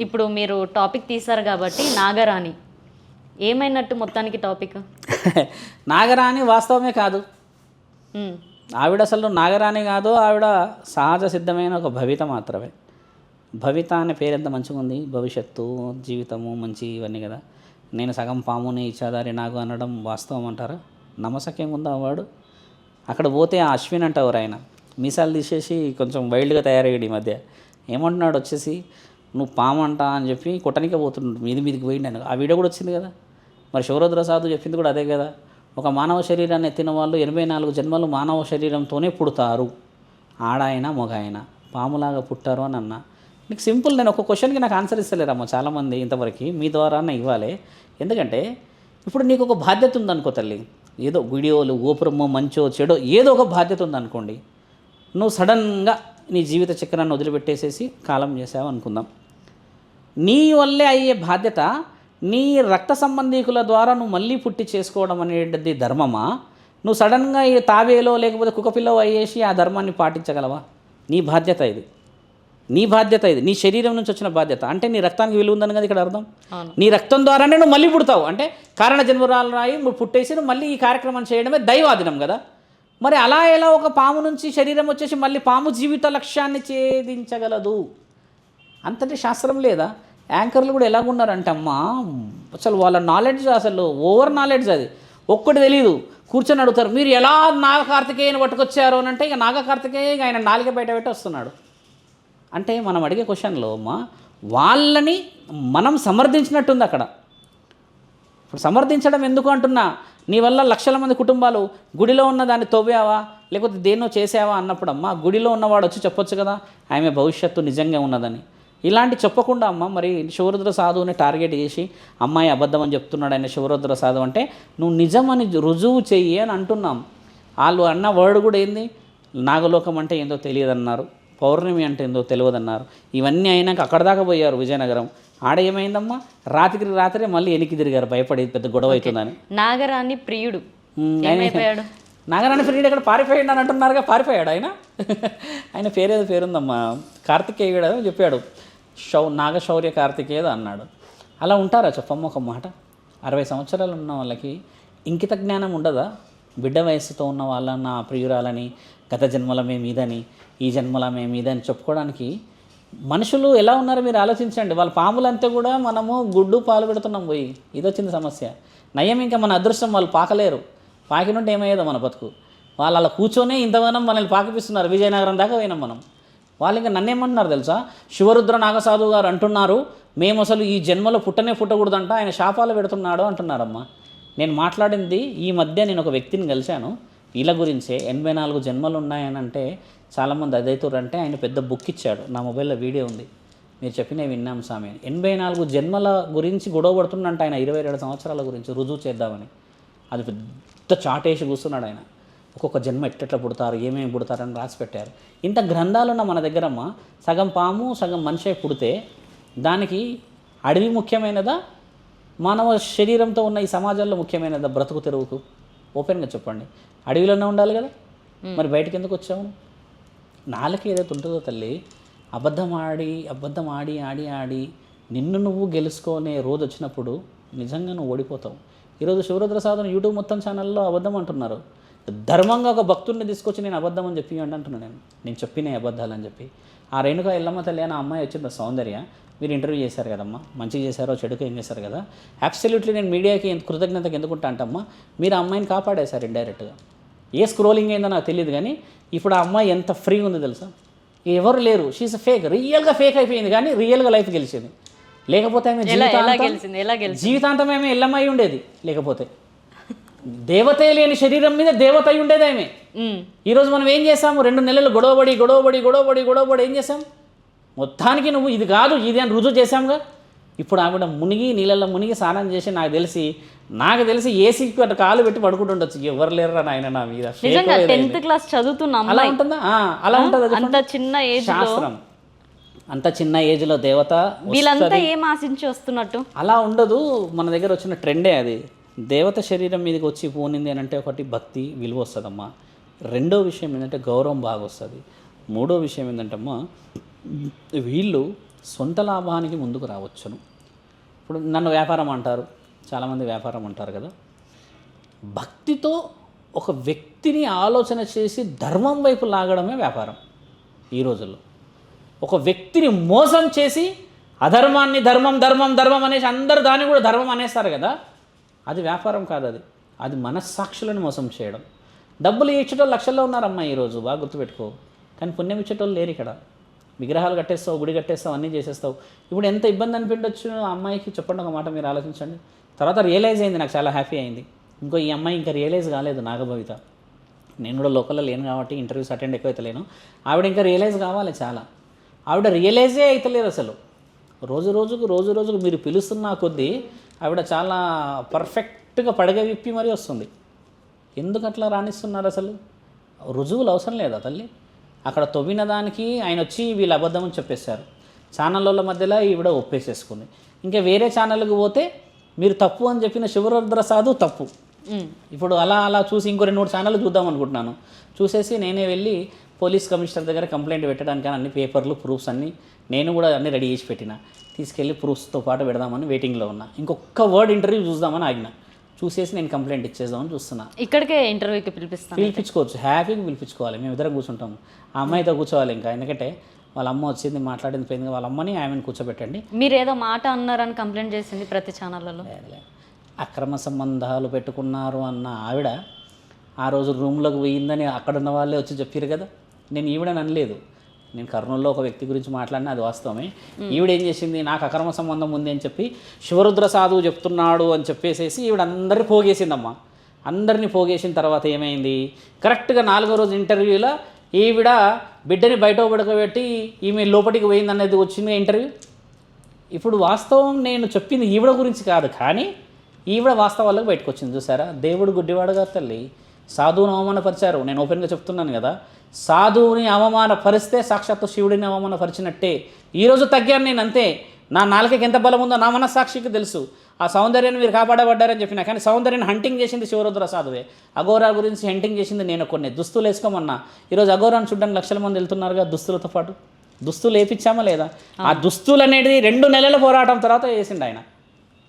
ఇప్పుడు మీరు టాపిక్ తీశారు కాబట్టి నాగరాణి ఏమైనట్టు మొత్తానికి టాపిక్? నాగరాణి వాస్తవమే కాదు, ఉమ్, ఆవిడ అసలు నాగరాణి కాదు, ఆవిడ సహజ సిద్ధమైన ఒక భవిత మాత్రమే. భవిత అనే పేరు ఎంత మంచిగా ఉంది, భవిష్యత్తు, జీవితము మంచి ఇవన్నీ కదా. నేను సగం పాముని ఇచ్చాదారి నాగు అనడం వాస్తవం అంటారా? నమ్మసక్యం ఉందా వాడు? అక్కడ పోతే ఆ అశ్విన్ అంటారు, ఆయన మీసాలు తీసేసి కొంచెం వైల్డ్గా తయారయ్యాడు ఈ మధ్య. ఏమంటున్నాడు వచ్చేసి, నువ్వు పాము అంటా అని చెప్పి కొట్టనికే పోతున్నాడు, మీదికి పోయిండు. ఆ వీడియో కూడా వచ్చింది కదా. మరి శివరుద్ర సాధు చెప్పింది కూడా అదే కదా, ఒక మానవ శరీరాన్ని ఎత్తిన వాళ్ళు 84 జన్మలు మానవ శరీరంతోనే పుడతారు, ఆడాయన మగ ఆయన పాములాగా పుట్టారు అని అన్నా. నీకు సింపుల్, నేను ఒక క్వశ్చన్కి నాకు ఆన్సర్ ఇస్తలేరమ్మా చాలామంది ఇంతవరకు, మీ ద్వారా ఇవ్వాలి. ఎందుకంటే ఇప్పుడు నీకు ఒక బాధ్యత ఉందనుకో తల్లి, ఏదో వీడియోలు గోపురమో మంచో చెడో ఏదో ఒక బాధ్యత ఉందనుకోండి, నువ్వు సడన్గా నీ జీవిత చక్రాన్ని వదిలిపెట్టేసేసి కాలం చేసావు అనుకుందాం. నీ వల్లే అయ్యే బాధ్యత నీ రక్త సంబంధీకుల ద్వారా నువ్వు మళ్ళీ పుట్టి చేసుకోవడం అనేది ధర్మమా? నువ్వు సడన్గా ఈ తావేలో లేకపోతే కుక్కపిల్లో అయ్యేసి ఆ ధర్మాన్ని పాటించగలవా? నీ బాధ్యత ఇది, నీ బాధ్యత ఇది, నీ శరీరం నుంచి వచ్చిన బాధ్యత. అంటే నీ రక్తానికి విలువ ఉందని కదా ఇక్కడ అర్థం. నీ రక్తం ద్వారానే నువ్వు మళ్ళీ పుడతావు అంటే కారణ జన్మరాలు రాయి నువ్వు పుట్టేసి నువ్వు మళ్ళీ ఈ కార్యక్రమం చేయడమే దైవాధీనం కదా. మరి అలా ఎలా ఒక పాము నుంచి శరీరం వచ్చేసి మళ్ళీ పాము జీవిత లక్ష్యాన్ని ఛేదించగలదు? అంతటి శాస్త్రం లేదా? యాంకర్లు కూడా ఎలాగున్నారంటే అమ్మా, అసలు వాళ్ళ నాలెడ్జ్ అసలు ఓవర్ నాలెడ్జ్, అది ఒక్కటి తెలియదు. కూర్చొని అడుగుతారు, మీరు ఎలా నాగ కార్తికేయని పట్టుకొచ్చారు అని అంటే ఇక నాగ కార్తికేయ ఆయన నాలుగే బయట పెట్టి వస్తున్నాడు. అంటే మనం అడిగే క్వశ్చన్లో అమ్మా వాళ్ళని మనం సమర్థించినట్టుంది అక్కడ. ఇప్పుడు సమర్థించడం ఎందుకు అంటున్నా, నీ వల్ల లక్షల మంది కుటుంబాలు గుడిలో ఉన్న దాన్ని తవ్వావా లేకపోతే దేన్నో చేసావా అన్నప్పుడు అమ్మ గుడిలో ఉన్నవాడు వచ్చి చెప్పొచ్చు కదా ఆమె భవిష్యత్తు నిజంగా ఉన్నదని. ఇలాంటి చెప్పకుండా అమ్మ మరి శివరుద్ర సాధువుని టార్గెట్ చేసి అమ్మాయి అబద్ధం అని చెప్తున్నాడు ఆయన శివరుద్ర సాధువు అంటే నువ్వు నిజమని రుజువు చెయ్యి అని అంటున్నాం. వాళ్ళు అన్న వర్డ్ కూడా ఏంది, నాగలోకం అంటే ఏందో తెలియదన్నారు, పౌర్ణమి అంటే ఏందో తెలియదన్నారు. ఇవన్నీ అయినాక అక్కడ దాకా పోయారు విజయనగరం. ఆడ ఏమైందమ్మా, రాత్రికి రాత్రే మళ్ళీ వెనక్కి తిరిగారు భయపడి పెద్ద గొడవ అవుతుందని. నాగరాణి ప్రియుడు నాగరాణి ప్రియుడు ఇక్కడ పారిపోయాడు అని అంటున్నారుగా, పారిపోయాడు ఆయన. ఆయన పేరేదో పేరుందమ్మా, కార్తికేయుడు చెప్పాడు, నాగశౌర్య కార్తికేయుడు అన్నాడు. అలా ఉంటారా చెప్పమ్మ ఒక మాట? 60 సంవత్సరాలు ఉన్న వాళ్ళకి ఇంకిత జ్ఞానం ఉండదా? బిడ్డ వయస్సుతో ఉన్న వాళ్ళ నా ప్రియురాలని గత జన్మల మీదని ఈ జన్మల మీదని చెప్పుకోవడానికి మనుషులు ఎలా ఉన్నారో మీరు ఆలోచించండి. వాళ్ళ పాములంతా కూడా మనము గుడ్డు పాలు పెడుతున్నాం పోయి, ఇది వచ్చింది సమస్య. నయం ఇంకా మన అదృష్టం, వాళ్ళు పాకలేరు. పాకినుంటే ఏమయ్యేదో మన బతుకు. వాళ్ళు అలా కూర్చొనే ఇంతగానం మనల్ని పాకిపిస్తున్నారు. విజయనగరం దాకా పోయినాం మనం. వాళ్ళు ఇంకా నన్నేమంటున్నారు తెలుసా, శివరుద్ర నాగసాధువు గారు అంటున్నారు మేము అసలు ఈ జన్మలో పుట్టకూడదంట, ఆయన శాపాలు పెడుతున్నాడు అంటున్నారమ్మా. నేను మాట్లాడింది ఈ మధ్య నేను ఒక వ్యక్తిని కలిశాను వీళ్ళ గురించే. 84 జన్మలు ఉన్నాయని అంటే చాలామంది అదైతురంటే ఆయన పెద్ద బుక్ ఇచ్చాడు, నా మొబైల్లో వీడియో ఉంది, మీరు చెప్పినవి విన్నాం స్వామి. 84 జన్మల గురించి గొడవ పడుతుందంట ఆయన, 27 సంవత్సరాల గురించి రుజువు చేద్దామని. అది పెద్ద చాటేసి కూర్చున్నాడు ఆయన. ఒక్కొక్క జన్మ ఎట్లా పుడతారు, ఏమేమి పుడతారని రాసి పెట్టారు. ఇంత గ్రంథాలున్న మన దగ్గరమ్మ సగం పాము సగం మనిషి పుడితే దానికి అడవి ముఖ్యమైనదా, మానవ శరీరంతో ఉన్న ఈ సమాజంలో ముఖ్యమైనదా? బ్రతుకు తెరువుకు ఓపెన్గా చెప్పండి. అడవిలోనే ఉండాలి కదా, మరి బయటకు ఎందుకు వచ్చాము? నాలుక ఏదైతే ఉంటుందో తల్లి, అబద్ధం ఆడి ఆడి ఆడి నిన్ను నువ్వు గెలుచుకునే రోజు వచ్చినప్పుడు నిజంగా నువ్వు ఓడిపోతావు. ఈరోజు శివరుద్ర సాధన యూట్యూబ్ మొత్తం ఛానల్లో అబద్ధం అంటున్నారు. ధర్మంగా ఒక భక్తుడిని తీసుకొచ్చి నేను అబద్ధం అని చెప్పి అంటున్నాను, నేను చెప్పిన అబద్ధాలు అని చెప్పి. ఆ రేణుక ఎల్లమ్మ తల్లి అని అమ్మాయి వచ్చింది సౌందర్య, మీరు ఇంటర్వ్యూ చేశారు కదమ్మా, మంచిగా చేశారో చెడుకు ఏం చేశారు కదా. అబ్సల్యూట్లీ నేను మీడియాకి కృతజ్ఞతకి ఎందుకుంటా అంటమ్మా, మీరు ఆ అమ్మాయిని కాపాడేశారు ఇండైరెక్ట్గా. ఏ స్క్రోలింగ్ అయిందో నాకు తెలియదు కానీ ఇప్పుడు ఆ అమ్మాయి ఎంత ఫ్రీగా ఉంది తెలుసా. ఎవరు లేరు, షీఈస్ ఫేక్, రియల్గా ఫేక్ అయిపోయింది కానీ రియల్గా లైఫ్ గెలిచింది. లేకపోతే ఆమె జీవితాంతం ఆమె ఎల్లమ్మాయి ఉండేది. లేకపోతే దేవత లేని శరీరం మీద దేవత అయి ఉండేది ఆమె. ఈరోజు మనం ఏం చేసాము, 2 నెలలు గొడవబడి ఏం చేసాం, మొత్తానికి నువ్వు ఇది కాదు ఇది అని రుజువు చేశాముగా. ఇప్పుడు ఆవిడ నీళ్ళల్లో మునిగి స్నానం చేసి నాకు తెలిసి ఏసీకి అటు కాలు పెట్టి పడుకుంటుండొచ్చు. ఎవరు లేరురా నాయన నా మీద. 10th క్లాస్ చదువుతున్నా అలా ఉంటుందా? అలా ఉంటుంది అంత చిన్న ఏజ్ శాస్త్రం. అంత చిన్న ఏజ్లో దేవత వీళ్ళంతా ఏం ఆశించి వస్తున్నట్టు అలా ఉండదు. మన దగ్గర వచ్చిన ట్రెండే అది. దేవత శరీరం మీదకి వచ్చి పోనింది అని అంటే ఒకటి భక్తి విలువ వస్తుందమ్మా. రెండో విషయం ఏంటంటే గౌరవం బాగా వస్తుంది. మూడో విషయం ఏంటంటమ్మా, వీళ్ళు సొంత లాభానికి ముందుకు రావచ్చును. ఇప్పుడు నన్ను వ్యాపారం అంటారు, చాలామంది వ్యాపారం అంటారు కదా. భక్తితో ఒక వ్యక్తిని ఆలోచన చేసి ధర్మం వైపు లాగడమే వ్యాపారం ఈ రోజుల్లో. ఒక వ్యక్తిని మోసం చేసి అధర్మాన్ని ధర్మం ధర్మం ధర్మం అనేసి అందరు దాన్ని కూడా ధర్మం అనేస్తారు కదా, అది వ్యాపారం కాదు. అది మనస్సాక్షులను మోసం చేయడం. డబ్బులు ఇచ్చేటోళ్ళు లక్షల్లో ఉన్నారమ్మా ఈరోజు, బాగా గుర్తుపెట్టుకో. కానీ పుణ్యం ఇచ్చేటోళ్ళు లేరు ఇక్కడ. విగ్రహాలు కట్టేస్తావు, గుడి కట్టేస్తావు, అన్నీ చేసేస్తావు. ఇప్పుడు ఎంత ఇబ్బంది అనిపించవచ్చు ఆ అమ్మాయికి, చెప్పండి ఒక మాట, మీరు ఆలోచించండి. తర్వాత రియలైజ్ అయింది, నాకు చాలా హ్యాపీ అయింది. ఈ అమ్మాయి ఇంకా రియలైజ్ కాలేదు, నాగభవిత. నేను కూడా లోకల్లో లేను కాబట్టి ఇంటర్వ్యూస్ అటెండ్ ఎక్కువైతలేను. ఆవిడ ఇంకా రియలైజ్ కావాలి చాలా. ఆవిడ రియలైజే అవుతలేదు అసలు. రోజు రోజుకు మీరు పిలుస్తున్న కొద్దీ ఆవిడ చాలా పర్ఫెక్ట్గా పడగ విప్పి మరీ వస్తుంది. ఎందుకు అట్లా రాణిస్తున్నారు అసలు? రుజువులు అవసరం లేదా తల్లి? అక్కడ తవ్విన దానికి ఆయన వచ్చి వీళ్ళు అబద్ధమని చెప్పేశారు. ఛానళ్ళ మధ్యలో ఈవిడ ఒప్పేసేసుకుంది. ఇంకా వేరే ఛానల్కి పోతే మీరు తప్పు అని చెప్పిన శివరుద్ర సాధు తప్పు. ఇప్పుడు అలా చూసి ఇంకో 2-3 ఛానళ్ళు చూద్దాం అనుకుంటున్నాను. చూసేసి నేనే వెళ్ళి పోలీస్ కమిషనర్ దగ్గర కంప్లైంట్ పెట్టడానికి అన్ని పేపర్లు ప్రూఫ్స్ అన్నీ నేను కూడా అన్నీ రెడీ చేసి పెట్టిన. తీసుకెళ్ళి ప్రూఫ్స్తో పాటు పెడదామని వెయిటింగ్లో ఉన్నా. ఇంకొక వర్డ్ ఇంటర్వ్యూ చూద్దామని ఆగిన. చూసేసి నేను కంప్లైంట్ ఇచ్చేద్దామని చూస్తున్నా. ఇక్కడికే ఇంటర్వ్యూకి పిలిపించుకోవచ్చు, హ్యాపీగా పిలిపించుకోవాలి. మేము ఇద్దరం కూర్చుంటాము. ఆ అమ్మాయితో కూర్చోవాలి ఇంకా, ఎందుకంటే వాళ్ళ అమ్మ వచ్చింది, మాట్లాడింది పోయింది. వాళ్ళ అమ్మని ఆమెను కూర్చోబెట్టండి. మీరు ఏదో మాట అన్నారని కంప్లైంట్ చేసింది ప్రతి ఛానళ్ళలో. అక్రమ సంబంధాలు పెట్టుకున్నారు అన్న ఆవిడ ఆ రోజు రూమ్లోకి పోయిందని అక్కడున్న వాళ్ళే వచ్చి చెప్పారు కదా. నేను ఈవిడని అనలేదు, నేను కర్నూలులో ఒక వ్యక్తి గురించి మాట్లాడినా, అది వాస్తవమే. ఈవిడ ఏం చేసింది, నాకు అక్రమ సంబంధం ఉంది అని చెప్పి శివరుద్ర సాధువు చెప్తున్నాడు అని చెప్పేసేసి ఈవిడ అందరినీ పోగేసిందమ్మా. అందరినీ పోగేసిన తర్వాత ఏమైంది, కరెక్ట్గా 4వ రోజు ఇంటర్వ్యూలో ఈవిడ బిడ్డని బయట పడుకోబెట్టి ఈమె లోపలికి పోయింది అనేది వచ్చింది ఇంటర్వ్యూ. ఇప్పుడు వాస్తవం నేను చెప్పింది ఈవిడ గురించి కాదు, కానీ ఈవిడ వాస్తవాలకు బయటకు వచ్చింది. చూసారా, దేవుడు గుడ్డివాడుగా తల్లి. సాధువుని అవమానపరిచారు. నేను ఓపెన్గా చెప్తున్నాను కదా, సాధువుని అవమానపరిస్తే సాక్షాత్తు శివుడిని అవమానపరిచినట్టే. ఈరోజు తగ్గాను నేను, అంతే. నా నాలుకకి ఎంత బలం ఉందో నా మనస్సాక్షికి తెలుసు. ఆ సౌందర్యాన్ని మీరు కాపాడబడ్డారని చెప్పిన, కానీ సౌందర్యాన్ని హంటింగ్ చేసింది శివరుద్ర సాధువే. అఘోరా గురించి హంటింగ్ చేసింది నేను. కొన్ని దుస్తులు వేసుకోమన్నా, ఈరోజు అఘోరాన్ని చూడడానికి లక్షల మంది వెళ్తున్నారుగా దుస్తులతో పాటు. దుస్తులు వేయించామా లేదా? ఆ దుస్తులు అనేది 2 నెలల పోరాటం తర్వాత వేసిండు ఆయన.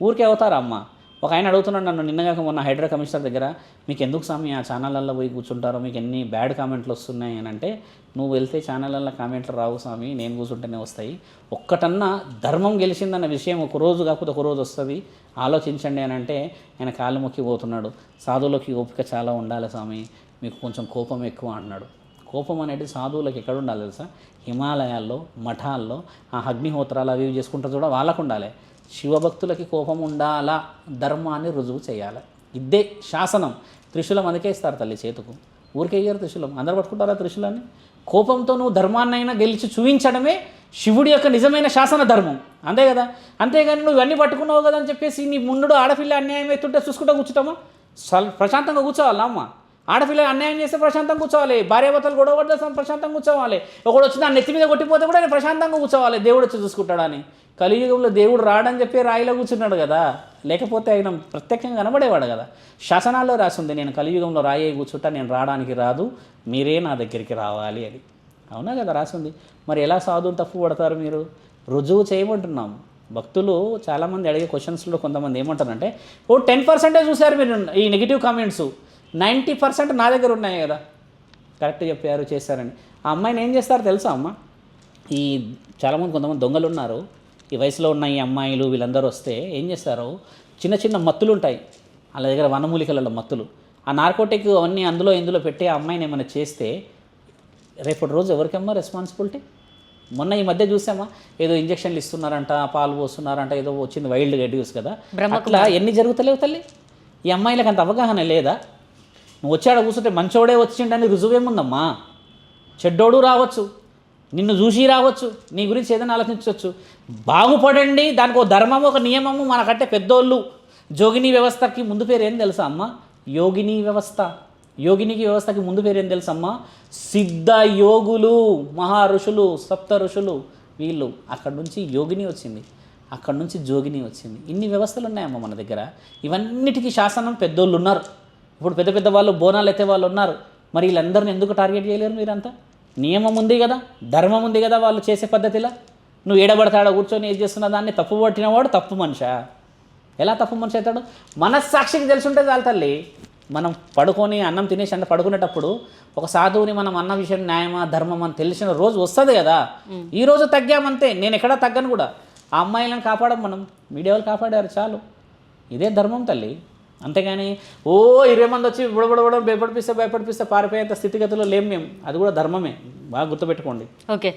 ఊరికే అవుతారా అమ్మ? ఒక ఆయన అడుగుతున్నాడు నన్ను నిన్నగాక మొన్న హైడ్రా కమిషనర్ దగ్గర, మీకు ఎందుకు స్వామి ఆ ఛానళ్ళల్లో పోయి కూర్చుంటారో, మీకు ఎన్ని బ్యాడ్ కామెంట్లు వస్తున్నాయి అని అంటే, నువ్వు వెళ్తే ఛానళ్ళల్లో కామెంట్లు రావు స్వామి, నేను కూర్చుంటేనే వస్తాయి. ఒక్కటన్నా ధర్మం గెలిచిందన్న విషయం ఒక రోజు కాకపోతే ఒక రోజు వస్తుంది, ఆలోచించండి అని అంటే ఆయన కాళ్ళు మొక్కి పోతున్నాడు. సాధువులకి ఓపిక చాలా ఉండాలి స్వామి, మీకు కొంచెం కోపం ఎక్కువ అన్నాడు. కోపం అనేది సాధువులకు ఎక్కడ ఉండాలి తెలుసా? హిమాలయాల్లో, మఠాల్లో ఆ అగ్నిహోత్రాలు అవి చేసుకుంటారు చూడ, వాళ్ళకు ఉండాలి. శివభక్తులకి కోపం ఉండాలా, ధర్మాన్ని రుజువు చేయాలి. ఇదే శాసనం. త్రిశూలం అందుకే ఇస్తారు తల్లి చేతుకు, ఊరికే ఇయ్యారు త్రిశూలం. అందరు పట్టుకుంటారా త్రిశూలాన్ని? కోపంతో నువ్వు ధర్మాన్నైనా గెలిచి చూపించడమే శివుడి యొక్క నిజమైన శాసన ధర్మం, అంతే కదా. అంతేగాని నువ్వు ఇవన్నీ పట్టుకున్నావు కదా అని చెప్పేసి నీ ముందు ఆడపిల్ల అన్యాయం ఎత్తుంటే చూసుకుంటా కూర్చుంటామా? ప్రశాంతంగా కూర్చోవాలా అమ్మ? ఆడపిల్ల అన్యాయం చేస్తే ప్రశాంతంగా కూర్చోవాలి. భార్యాభర్తలు గొడవ పడితే ప్రశాంతంగా కూర్చోవాలి. ఒకడు వచ్చి దాన్ని నెత్తి మీద కొట్టిపోతే కూడా నేను ప్రశాంతంగా కూర్చోవాలి, దేవుడు వచ్చి చూసుకుంటాడని. కలియుగంలో దేవుడు రాడని చెప్పి రాయిలో కూర్చున్నాడు కదా, లేకపోతే ఆయన ప్రత్యేకంగా కనబడేవాడు కదా. శాసనాల్లో రాసింది, నేను కలియుగంలో రాయి కూర్చుంటా, నేను రావడానికి రాదు, మీరే నా దగ్గరికి రావాలి అని. అవునా కదా రాసింది? మరి ఎలా సాధువుని తప్పు పడతారు మీరు? రుజువు చేయమంటున్నాం. భక్తులు చాలామంది అడిగే క్వశ్చన్స్లో కొంతమంది ఏమంటారంటే, 10% చూశారు మీరు ఈ నెగిటివ్ కామెంట్స్, 90% నా దగ్గర ఉన్నాయి కదా, కరెక్ట్ చెప్పారు చేశారని. ఆ అమ్మాయిని ఏం చేస్తారు తెలుసా అమ్మ? ఈ చాలామంది కొంతమంది దొంగలు ఉన్నారు, ఈ వయసులో ఉన్న ఈ అమ్మాయిలు వీళ్ళందరూ వస్తే ఏం చేస్తారు, చిన్న చిన్న మత్తులు ఉంటాయి వాళ్ళ దగ్గర, వనమూలికలలో మత్తులు. ఆ నార్కోటిక్ అవన్నీ అందులో ఇందులో పెట్టి ఆ అమ్మాయిని ఏమైనా చేస్తే రేపటి రోజు ఎవరికమ్మా రెస్పాన్సిబిలిటీ? మొన్న ఈ మధ్య చూసామా, ఏదో ఇంజక్షన్లు ఇస్తున్నారంట, పాలు పోస్తున్నారంట, ఏదో వచ్చింది వైల్డ్గా న్యూస్ కదా. అట్లా ఎన్ని జరుగుతలేవు తల్లి? ఈ అమ్మాయిలకు అంత అవగాహన లేదా? నువ్వు వచ్చాడ కూర్చుంటే మంచోడే వచ్చిండని రుజువేముందమ్మా? చెడ్డోడు రావచ్చు, నిన్ను చూసి రావచ్చు, నీ గురించి ఏదైనా ఆలోచించవచ్చు. బాగుపడండి, దానికి ఒక ధర్మము ఒక నియమము. మనకంటే పెద్దోళ్ళు జోగిని వ్యవస్థకి ముందు పేరు ఏం తెలుసా అమ్మ? యోగిని వ్యవస్థ. యోగినికి వ్యవస్థకి ముందు పేరు ఏం తెలుసమ్మా? సిద్ధ యోగులు, మహా ఋషులు, సప్త ఋషులు. వీళ్ళు అక్కడి నుంచి యోగిని వచ్చింది, అక్కడి నుంచి జోగిని వచ్చింది. ఇన్ని వ్యవస్థలు ఉన్నాయమ్మా మన దగ్గర. ఇవన్నిటికీ శాసనం పెద్దోళ్ళు ఉన్నారు. ఇప్పుడు పెద్ద పెద్ద వాళ్ళు బోనాలు ఎత్తే వాళ్ళు ఉన్నారు. మరి వీళ్ళందరిని ఎందుకు టార్గెట్ చేయలేరు మీరంతా? నియమం ఉంది కదా, ధర్మం ఉంది కదా వాళ్ళు చేసే పద్ధతిలో. నువ్వు ఏడబడతాడ కూర్చొని ఏం చేస్తున్న దాన్ని తప్పు పట్టినవాడు తప్పు మనిషా? ఎలా తప్పు మనిషి అవుతాడు? మనస్సాక్షికి తెలుసుంటే చాలు తల్లి. మనం పడుకొని అన్నం తినేసి అంటే పడుకునేటప్పుడు ఒక సాధువుని మనం అన్న విషయం న్యాయమా ధర్మం అని తెలిసిన రోజు వస్తుంది కదా. ఈ రోజు తగ్గామంతే, నేను ఎక్కడా తగ్గను కూడా. ఆ అమ్మాయిలను కాపాడం మనం, మీడియా వాళ్ళు కాపాడారు చాలు. ఇదే ధర్మం తల్లి. అంతేగాని 20 మంది వచ్చి బుడబుడబుడ భయపడిపిస్తే పారిపోయేంత స్థితిగతిలో లేం మేము. అది కూడా ధర్మమే, బాగా గుర్తుపెట్టుకోండి. ఓకే.